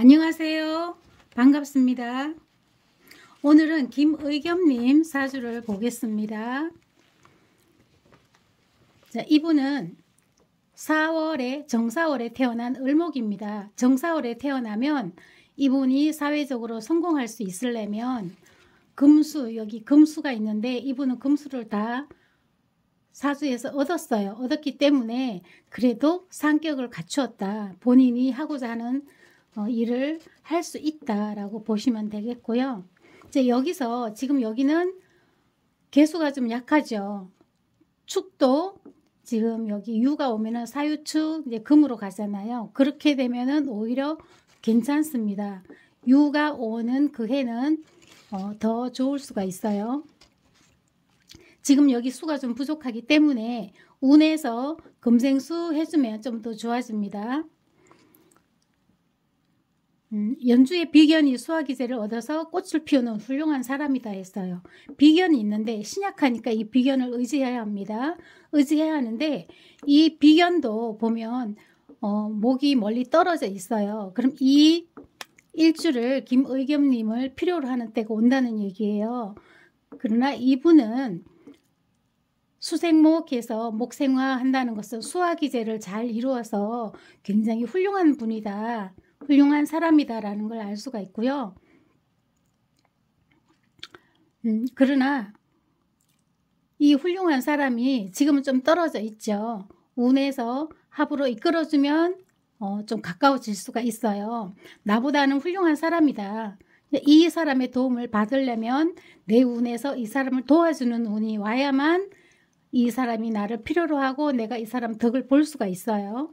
안녕하세요. 반갑습니다. 오늘은 김의겸님 사주를 보겠습니다. 자, 이분은 4월에 정사월에 태어난 을목입니다. 정사월에 태어나면 이분이 사회적으로 성공할 수 있으려면 금수, 여기 금수가 있는데 이분은 금수를 다 사주에서 얻었어요. 얻었기 때문에 그래도 상격을 갖추었다. 본인이 하고자 하는 일을 할 수 있다라고 보시면 되겠고요. 이제 여기서 지금 여기는 개수가 좀 약하죠. 축도 지금 여기 유가 오면은 사유축 이제 금으로 가잖아요. 그렇게 되면은 오히려 괜찮습니다. 유가 오는 그 해는 더 좋을 수가 있어요. 지금 여기 수가 좀 부족하기 때문에 운에서 금생수 해주면 좀 더 좋아집니다. 연주의 비견이 수화기제를 얻어서 꽃을 피우는 훌륭한 사람이다 했어요. 비견이 있는데 신약하니까 이 비견을 의지해야 합니다. 의지해야 하는데 이 비견도 보면 목이 멀리 떨어져 있어요. 그럼 이 일주를 김의겸님을 필요로 하는 때가 온다는 얘기예요. 그러나 이분은 수생목해서 목생화한다는 것은 수화기제를 잘 이루어서 굉장히 훌륭한 분이다. 훌륭한 사람이다라는 걸 알 수가 있고요. 그러나 이 훌륭한 사람이 지금은 좀 떨어져 있죠. 운에서 합으로 이끌어주면 좀 가까워질 수가 있어요. 나보다는 훌륭한 사람이다. 이 사람의 도움을 받으려면 내 운에서 이 사람을 도와주는 운이 와야만 이 사람이 나를 필요로 하고 내가 이 사람 덕을 볼 수가 있어요.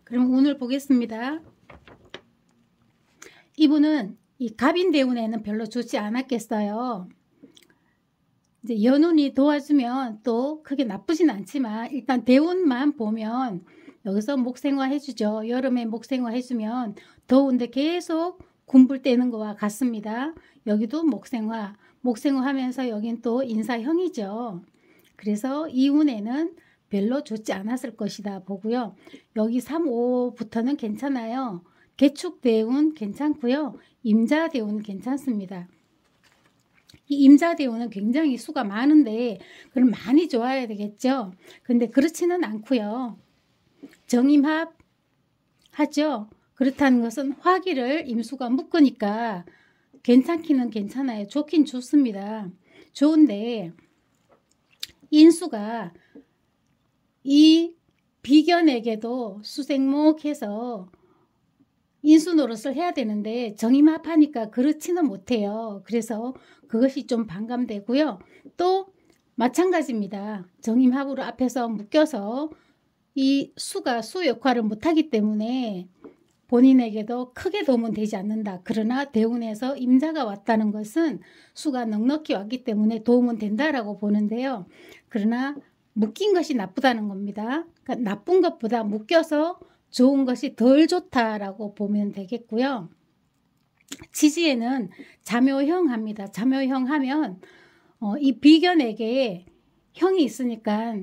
그럼 운을 보겠습니다. 이분은 이 갑인대운에는 별로 좋지 않았겠어요. 이제 연운이 도와주면 또 크게 나쁘진 않지만 일단 대운만 보면 여기서 목생화 해주죠. 여름에 목생화 해주면 더운데 계속 군불대는 것과 같습니다. 여기도 목생화 하면서 여긴 또 인사형이죠. 그래서 이 운에는 별로 좋지 않았을 것이다 보고요. 여기 3, 5부터는 괜찮아요. 개축대운 괜찮고요. 임자대운 괜찮습니다. 이 임자대운은 굉장히 수가 많은데 그럼 많이 좋아야 되겠죠. 근데 그렇지는 않고요. 정임합 하죠. 그렇다는 것은 화기를 임수가 묶으니까 괜찮기는 괜찮아요. 좋긴 좋습니다. 좋은데 인수가 이 비견에게도 수생목해서 인수 노릇을 해야 되는데 정임합하니까 그렇지는 못해요. 그래서 그것이 좀 반감되고요. 또 마찬가지입니다. 정임합으로 앞에서 묶여서 이 수가 수 역할을 못하기 때문에 본인에게도 크게 도움은 되지 않는다. 그러나 대운에서 임자가 왔다는 것은 수가 넉넉히 왔기 때문에 도움은 된다라고 보는데요. 그러나 묶인 것이 나쁘다는 겁니다. 그러니까 나쁜 것보다 묶여서 좋은 것이 덜 좋다라고 보면 되겠고요. 지지에는 자묘형 합니다. 자묘형 하면 이 비견에게 형이 있으니까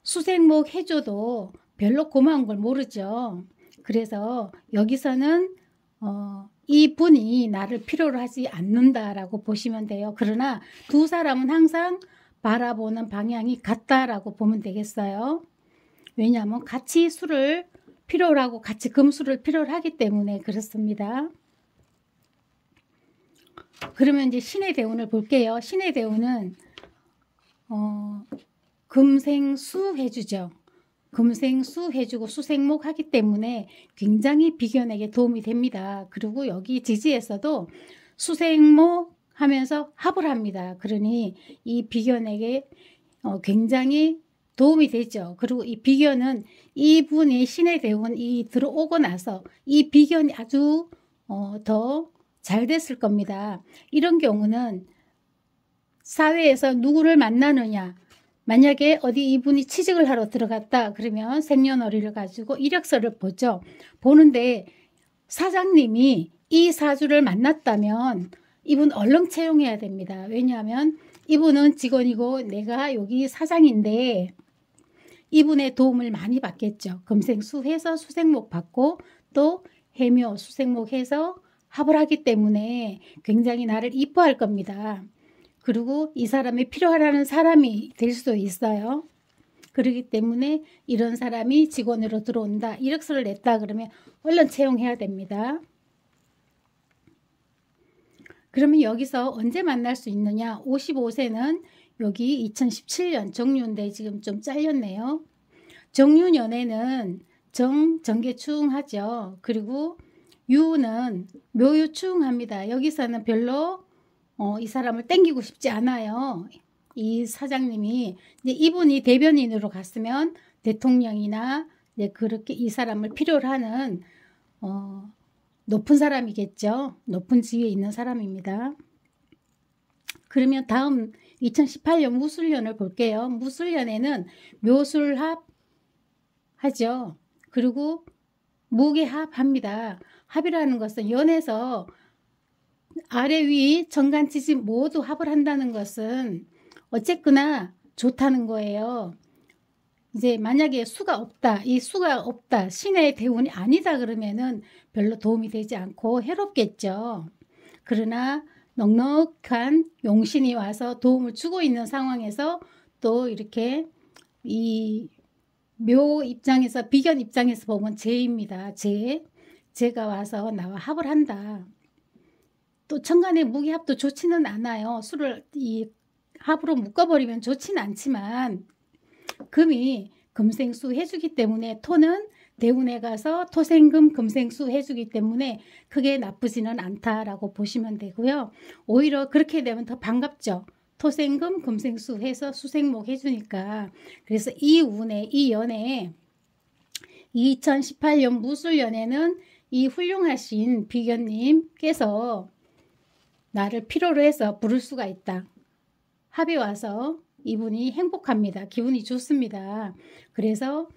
수생목 해줘도 별로 고마운 걸 모르죠. 그래서 여기서는 이 분이 나를 필요로 하지 않는다라고 보시면 돼요. 그러나 두 사람은 항상 바라보는 방향이 같다라고 보면 되겠어요. 왜냐하면 같이 수를 필요로 하고 같이 금수를 필요로 하기 때문에 그렇습니다. 그러면 이제 신의 대운을 볼게요. 신의 대운은 금생수 해주죠. 금생수 해주고 수생목 하기 때문에 굉장히 비견에게 도움이 됩니다. 그리고 여기 지지에서도 수생목 하면서 합을 합니다. 그러니 이 비견에게 굉장히 도움이 되죠. 그리고 이 비견은 이분이 신의 대운이 들어오고 나서 이 비견이 아주 더 잘 됐을 겁니다. 이런 경우는 사회에서 누구를 만나느냐, 만약에 어디 이분이 취직을 하러 들어갔다 그러면 생년월일을 가지고 이력서를 보죠. 보는데 사장님이 이 사주를 만났다면 이분 얼른 채용해야 됩니다. 왜냐하면 이분은 직원이고 내가 여기 사장인데 이분의 도움을 많이 받겠죠. 금생수 해서 수생목 받고 또 해묘 수생목 해서 합을 하기 때문에 굉장히 나를 이뻐할 겁니다. 그리고 이 사람이 필요하다는 사람이 될 수도 있어요. 그렇기 때문에 이런 사람이 직원으로 들어온다. 이력서를 냈다 그러면 얼른 채용해야 됩니다. 그러면 여기서 언제 만날 수 있느냐? 55세는 여기 2017년 정유인데 지금 좀 잘렸네요. 정유년에는 정계충하죠. 그리고 유는 묘유충합니다. 여기서는 별로 이 사람을 땡기고 싶지 않아요. 이 사장님이 이제 이분이 대변인으로 갔으면 대통령이나 이제 그렇게 이 사람을 필요로 하는 높은 사람이겠죠. 높은 지위에 있는 사람입니다. 그러면 다음 2018년 무술년을 볼게요. 무술년에는 묘술합 하죠. 그리고 무게합 합니다. 합이라는 것은 연에서 아래 위 정간지지 모두 합을 한다는 것은 어쨌거나 좋다는 거예요. 이제 만약에 수가 없다, 이 수가 없다, 신의 대운이 아니다 그러면은 별로 도움이 되지 않고 해롭겠죠. 그러나 넉넉한 용신이 와서 도움을 주고 있는 상황에서 또 이렇게 이 묘 입장에서 비견 입장에서 보면 재입니다. 재가 와서 나와 합을 한다. 또 천간의 무기합도 좋지는 않아요. 수를 이 합으로 묶어버리면 좋지는 않지만 금이 금생수 해주기 때문에 토는 대운에 가서 토생금 금생수 해주기 때문에 크게 나쁘지는 않다라고 보시면 되고요. 오히려 그렇게 되면 더 반갑죠. 토생금 금생수 해서 수생목 해주니까. 그래서 이 운에 이 연에 2018년 무술연에는 이 훌륭하신 비견님께서 나를 필요로 해서 부를 수가 있다. 합이 와서 이분이 행복합니다. 기분이 좋습니다. 그래서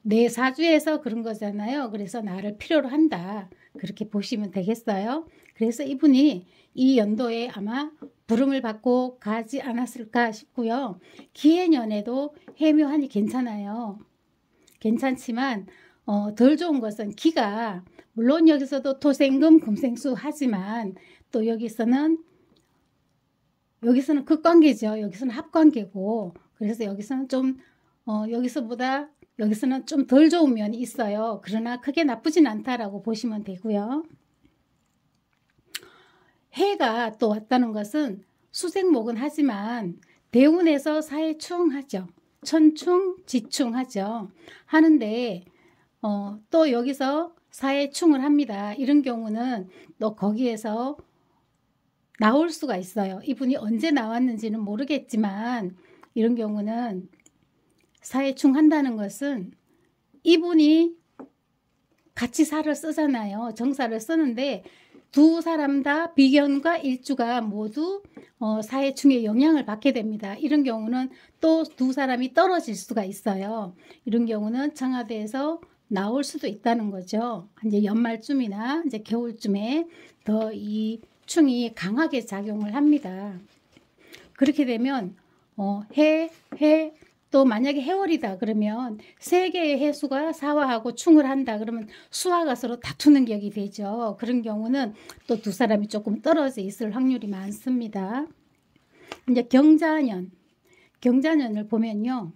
내 사주에서 그런 거잖아요. 그래서 나를 필요로 한다. 그렇게 보시면 되겠어요. 그래서 이분이 이 연도에 아마 부름을 받고 가지 않았을까 싶고요. 기해년에도 해묘하니 괜찮아요. 괜찮지만 덜 좋은 것은 기가 물론 여기서도 토생금 금생수 하지만 또 여기서는 극관계죠. 여기서는 합관계고 그래서 여기서는 좀 여기서는 좀 덜 좋은 면이 있어요. 그러나 크게 나쁘진 않다라고 보시면 되고요. 해가 또 왔다는 것은 수생목은 하지만 대운에서 사해충하죠. 천충, 지충하죠. 하는데 또 여기서 사해충을 합니다. 이런 경우는 또 거기에서 나올 수가 있어요. 이분이 언제 나왔는지는 모르겠지만 이런 경우는 사해충 한다는 것은 이분이 같이 살을 쓰잖아요. 정사를 쓰는데 두 사람 다 비견과 일주가 모두 사해충의 영향을 받게 됩니다. 이런 경우는 또 두 사람이 떨어질 수가 있어요. 이런 경우는 청와대에서 나올 수도 있다는 거죠. 이제 연말쯤이나 이제 겨울쯤에 더 이 충이 강하게 작용을 합니다. 그렇게 되면 또 만약에 해월이다 그러면 세 개의 해수가 사화하고 충을 한다 그러면 수화가 서로 다투는 격이 되죠. 그런 경우는 또 두 사람이 조금 떨어져 있을 확률이 많습니다. 이제 경자년을 보면요.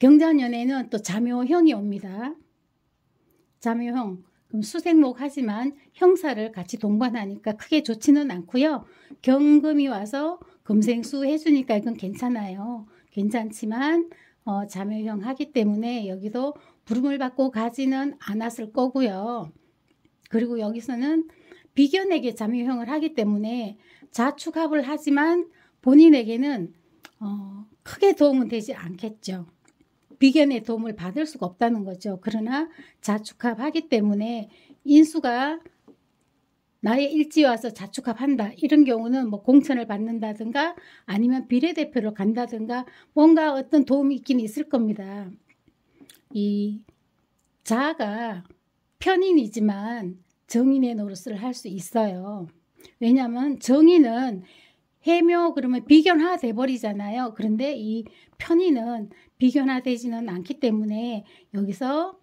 경자년에는 또 자묘형이 옵니다. 자묘형. 그럼 수생목 하지만 형사를 같이 동반하니까 크게 좋지는 않고요. 경금이 와서 금생수 해주니까 이건 괜찮아요. 괜찮지만 자묘형 하기 때문에 여기도 부름을 받고 가지는 않았을 거고요. 그리고 여기서는 비견에게 자묘형을 하기 때문에 자축합을 하지만 본인에게는 크게 도움은 되지 않겠죠. 비견의 도움을 받을 수가 없다는 거죠. 그러나 자축합하기 때문에 인수가 나의 일지에 와서 자축합한다. 이런 경우는 뭐 공천을 받는다든가 아니면 비례대표로 간다든가 뭔가 어떤 도움이 있긴 있을 겁니다. 이 자가 편인이지만 정인의 노릇을 할 수 있어요. 왜냐하면 정인은 해묘 그러면 비견화 돼 버리잖아요. 그런데 이 편인은 비견화 되지는 않기 때문에 여기서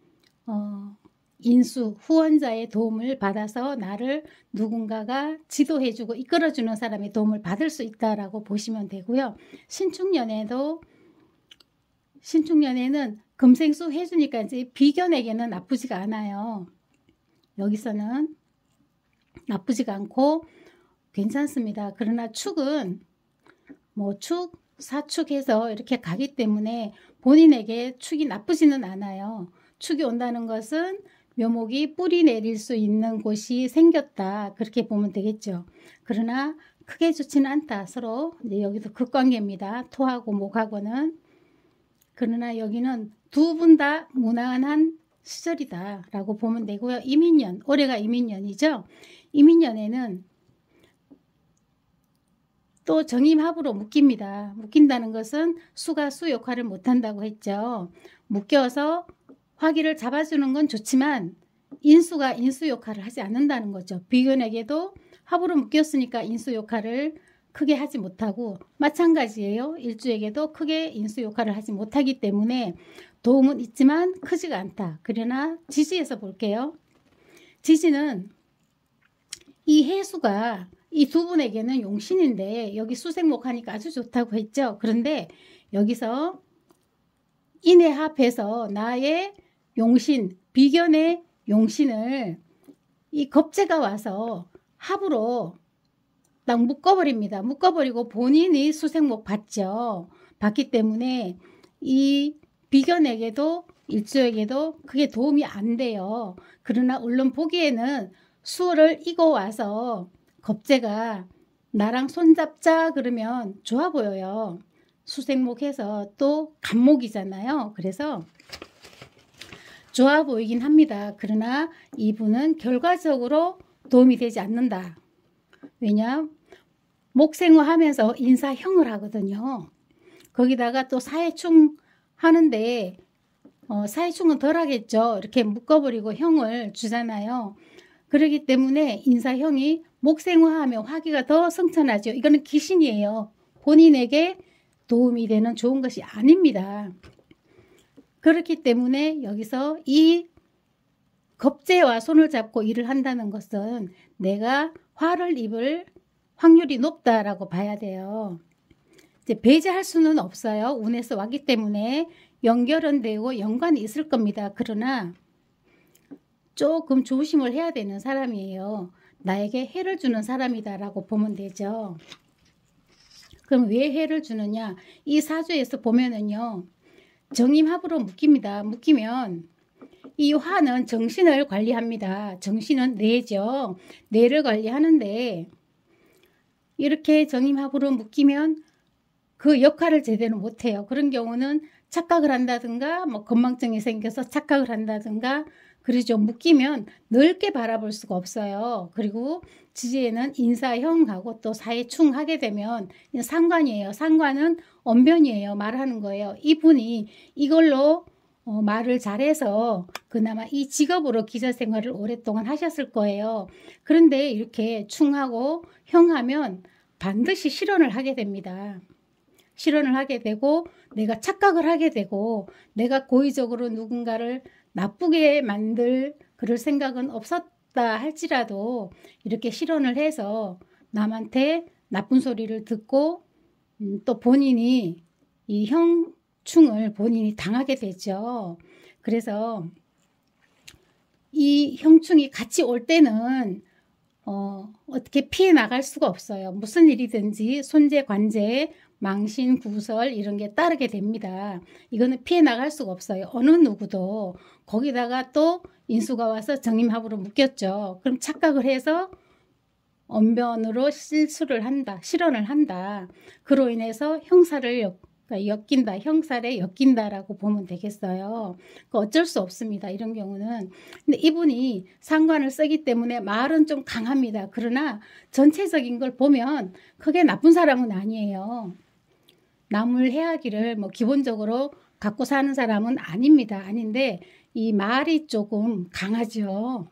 인수, 후원자의 도움을 받아서 나를 누군가가 지도해주고 이끌어주는 사람의 도움을 받을 수 있다라고 보시면 되고요. 신축년에는 금생수 해주니까 이제 비견에게는 나쁘지가 않아요. 여기서는 나쁘지가 않고 괜찮습니다. 그러나 축은 뭐 축, 사축 해서 이렇게 가기 때문에 본인에게 축이 나쁘지는 않아요. 축이 온다는 것은 묘목이 뿌리 내릴 수 있는 곳이 생겼다. 그렇게 보면 되겠죠. 그러나 크게 좋지는 않다. 서로 이제 여기도 극관계입니다. 토하고 목하고는. 그러나 여기는 두 분 다 무난한 시절이다 라고 보면 되고요. 이민년, 올해가 이민년이죠. 이민년에는 또 정임합으로 묶입니다. 묶인다는 것은 수가 수 역할을 못한다고 했죠. 묶여서 화기를 잡아주는 건 좋지만 인수가 인수 역할을 하지 않는다는 거죠. 비견에게도 합으로 묶였으니까 인수 역할을 크게 하지 못하고 마찬가지예요. 일주에게도 크게 인수 역할을 하지 못하기 때문에 도움은 있지만 크지가 않다. 그러나 지지에서 볼게요. 지지는 이 해수가 이 두 분에게는 용신인데 여기 수생목 하니까 아주 좋다고 했죠. 그런데 여기서 인해합해서 나의 용신, 비견의 용신을 이 겁재가 와서 합으로 딱 묶어버립니다. 묶어버리고 본인이 수생목 받죠. 받기 때문에 이 비견에게도 일주에게도 그게 도움이 안 돼요. 그러나 물론 보기에는 수를 이고 와서 겁재가 나랑 손잡자 그러면 좋아 보여요. 수생목해서 또 간목이잖아요. 그래서 좋아 보이긴 합니다. 그러나 이분은 결과적으로 도움이 되지 않는다. 왜냐? 목생화하면서 인사형을 하거든요. 거기다가 또 사해충 하는데 사해충은 덜 하겠죠. 이렇게 묶어버리고 형을 주잖아요. 그렇기 때문에 인사형이 목생화하면 화기가 더 성천하죠. 이거는 귀신이에요. 본인에게 도움이 되는 좋은 것이 아닙니다. 그렇기 때문에 여기서 이 겁재와 손을 잡고 일을 한다는 것은 내가 화를 입을 확률이 높다라고 봐야 돼요. 이제 배제할 수는 없어요. 운에서 왔기 때문에 연결은 되고 연관이 있을 겁니다. 그러나 조금 조심을 해야 되는 사람이에요. 나에게 해를 주는 사람이다라고 보면 되죠. 그럼 왜 해를 주느냐? 이 사주에서 보면은요. 정임합으로 묶입니다. 묶이면 이 화는 정신을 관리합니다. 정신은 뇌죠. 뇌를 관리하는데 이렇게 정임합으로 묶이면 그 역할을 제대로 못해요. 그런 경우는 착각을 한다든가 뭐 건망증이 생겨서 착각을 한다든가 그러죠. 묶이면 넓게 바라볼 수가 없어요. 그리고 지지에는 인사형하고 또 사해충 하게 되면 상관이에요. 상관은 언변이에요. 말하는 거예요. 이분이 이걸로 말을 잘해서 그나마 이 직업으로 기자 생활을 오랫동안 하셨을 거예요. 그런데 이렇게 충하고 형하면 반드시 실언을 하게 됩니다. 실언을 하게 되고 내가 착각을 하게 되고 내가 고의적으로 누군가를 나쁘게 만들 그럴 생각은 없었다 할지라도 이렇게 실언을 해서 남한테 나쁜 소리를 듣고 또 본인이 이 형충을 본인이 당하게 되죠. 그래서 이 형충이 같이 올 때는 어떻게 피해 나갈 수가 없어요. 무슨 일이든지 손재, 관재, 망신, 구설 이런 게 따르게 됩니다. 이거는 피해 나갈 수가 없어요. 어느 누구도. 거기다가 또 인수가 와서 정임합으로 묶였죠. 그럼 착각을 해서 언변으로 실수를 한다. 실언을 한다. 그로 인해서 형사를 엮인다. 형사에 엮인다라고 보면 되겠어요. 어쩔 수 없습니다. 이런 경우는. 근데 이분이 상관을 쓰기 때문에 말은 좀 강합니다. 그러나 전체적인 걸 보면 크게 나쁜 사람은 아니에요. 남을 해하기를 뭐 기본적으로 갖고 사는 사람은 아닙니다. 아닌데 이 말이 조금 강하죠.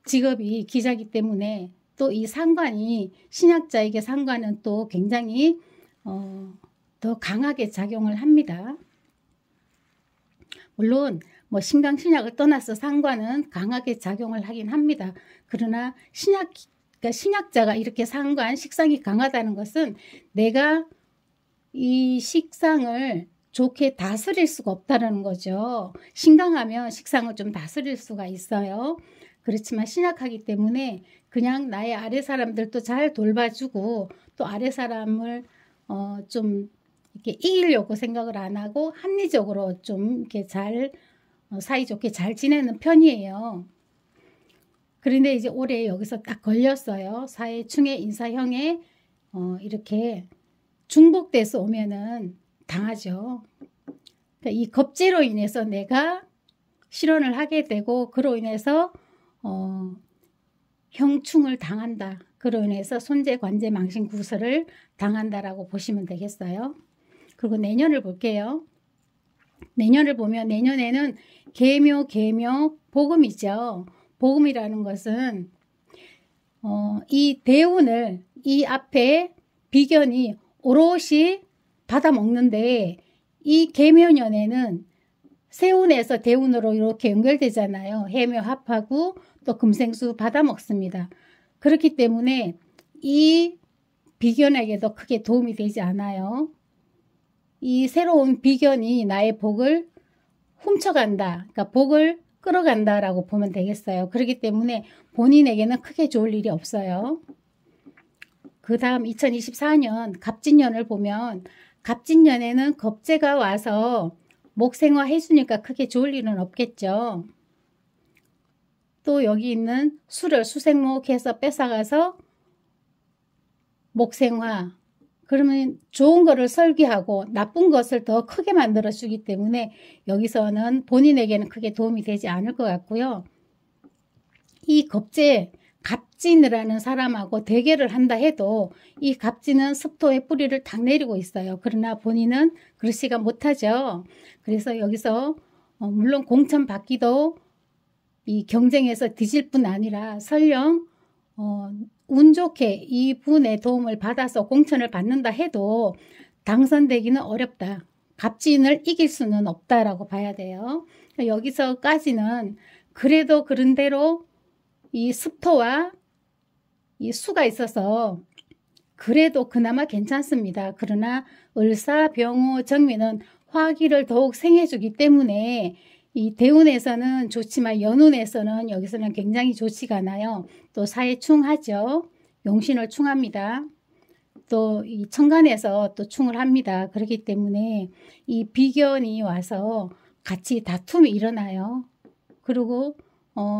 직업이 기자기 때문에 또 이 상관이 신약자에게 상관은 또 굉장히 더 강하게 작용을 합니다. 물론 뭐 신강신약을 떠나서 상관은 강하게 작용을 하긴 합니다. 그러나 그러니까 신약자가 이렇게 상관, 식상이 강하다는 것은 내가 이 식상을 좋게 다스릴 수가 없다는 거죠. 신강하면 식상을 좀 다스릴 수가 있어요. 그렇지만 신약하기 때문에 그냥 나의 아래 사람들도 잘 돌봐주고 또 아래 사람을 좀 이렇게 이기려고 생각을 안 하고 합리적으로 좀 이렇게 잘 사이좋게 잘 지내는 편이에요. 그런데 이제 올해 여기서 딱 걸렸어요. 사회충의 인사형에 이렇게 중복돼서 오면은 당하죠. 그러니까 이 겁재로 인해서 내가 실언을 하게 되고 그로 인해서 형충을 당한다. 그로 인해서 손재, 관재, 망신, 구설을 당한다라고 보시면 되겠어요. 그리고 내년을 볼게요. 내년을 보면 내년에는 계묘, 복음이죠. 복음이라는 것은 이 대운을 이 앞에 비견이 오롯이 받아먹는데 이 계묘년에는 세운에서 대운으로 이렇게 연결되잖아요. 해묘 합하고 또 금생수 받아먹습니다. 그렇기 때문에 이 비견에게도 크게 도움이 되지 않아요. 이 새로운 비견이 나의 복을 훔쳐간다. 그러니까 복을 끌어간다라고 보면 되겠어요. 그렇기 때문에 본인에게는 크게 좋을 일이 없어요. 그 다음 2024년 갑진년을 보면 갑진년에는 겁재가 와서 목생화 해주니까 크게 좋을 일은 없겠죠. 또 여기 있는 수를 수생목해서 뺏어가서 목생화, 그러면 좋은 거를 설계하고 나쁜 것을 더 크게 만들어 주기 때문에 여기서는 본인에게는 크게 도움이 되지 않을 것 같고요. 이 겁재, 갑진이라는 사람하고 대결을 한다 해도 이 갑진은 습토의 뿌리를 탁 내리고 있어요. 그러나 본인은 그렇지가 못하죠. 그래서 여기서 물론 공천 받기도 이 경쟁에서 뒤질 뿐 아니라 설령 운 좋게 이 분의 도움을 받아서 공천을 받는다 해도 당선되기는 어렵다. 갑진을 이길 수는 없다라고 봐야 돼요. 여기서까지는 그래도 그런 대로 이 습토와 이 수가 있어서 그래도 그나마 괜찮습니다. 그러나 을사, 병호, 정미는 화기를 더욱 생해주기 때문에 이 대운에서는 좋지만 연운에서는 여기서는 굉장히 좋지가 않아요. 또 사해충하죠. 용신을 충합니다. 또 이 천간에서 또 충을 합니다. 그렇기 때문에 이 비견이 와서 같이 다툼이 일어나요. 그리고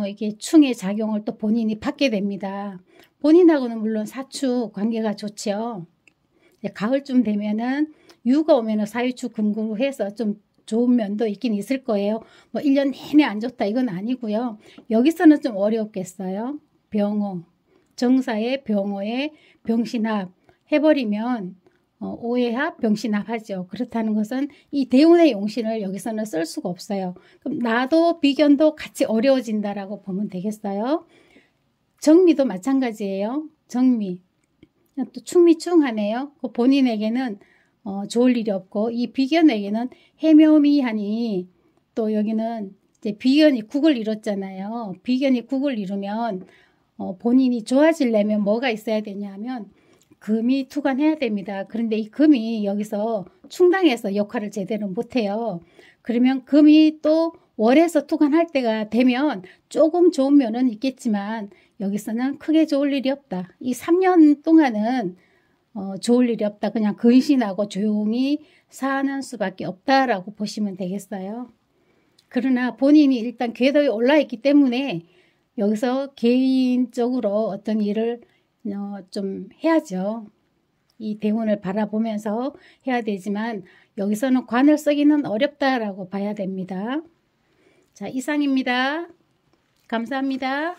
이게 충의 작용을 또 본인이 받게 됩니다. 본인하고는 물론 사축 관계가 좋죠. 가을쯤 되면은 유가 오면은 사유축 금구로 해서 좀 좋은 면도 있긴 있을 거예요. 뭐 1년 내내 안 좋다 이건 아니고요. 여기서는 좀 어렵겠어요. 병호, 정사의 병호에 병신합 해버리면 오해합, 병신합 하죠. 그렇다는 것은 이 대운의 용신을 여기서는 쓸 수가 없어요. 그럼 나도 비견도 같이 어려워진다라고 보면 되겠어요. 정미도 마찬가지예요. 정미. 또 충미충하네요. 본인에게는 좋을 일이 없고 이 비견에게는 해묘미하니 또 여기는 이제 비견이 국을 이뤘잖아요. 비견이 국을 이루면 본인이 좋아지려면 뭐가 있어야 되냐면 금이 투관해야 됩니다. 그런데 이 금이 여기서 충당해서 역할을 제대로 못해요. 그러면 금이 또 월에서 투관할 때가 되면 조금 좋은 면은 있겠지만 여기서는 크게 좋을 일이 없다. 이 3년 동안은 좋을 일이 없다. 그냥 근신하고 조용히 사는 수밖에 없다라고 보시면 되겠어요. 그러나 본인이 일단 궤도에 올라있기 때문에 여기서 개인적으로 어떤 일을 좀 해야죠. 이 대운을 바라보면서 해야 되지만 여기서는 관을 쓰기는 어렵다라고 봐야 됩니다. 자, 이상입니다. 감사합니다.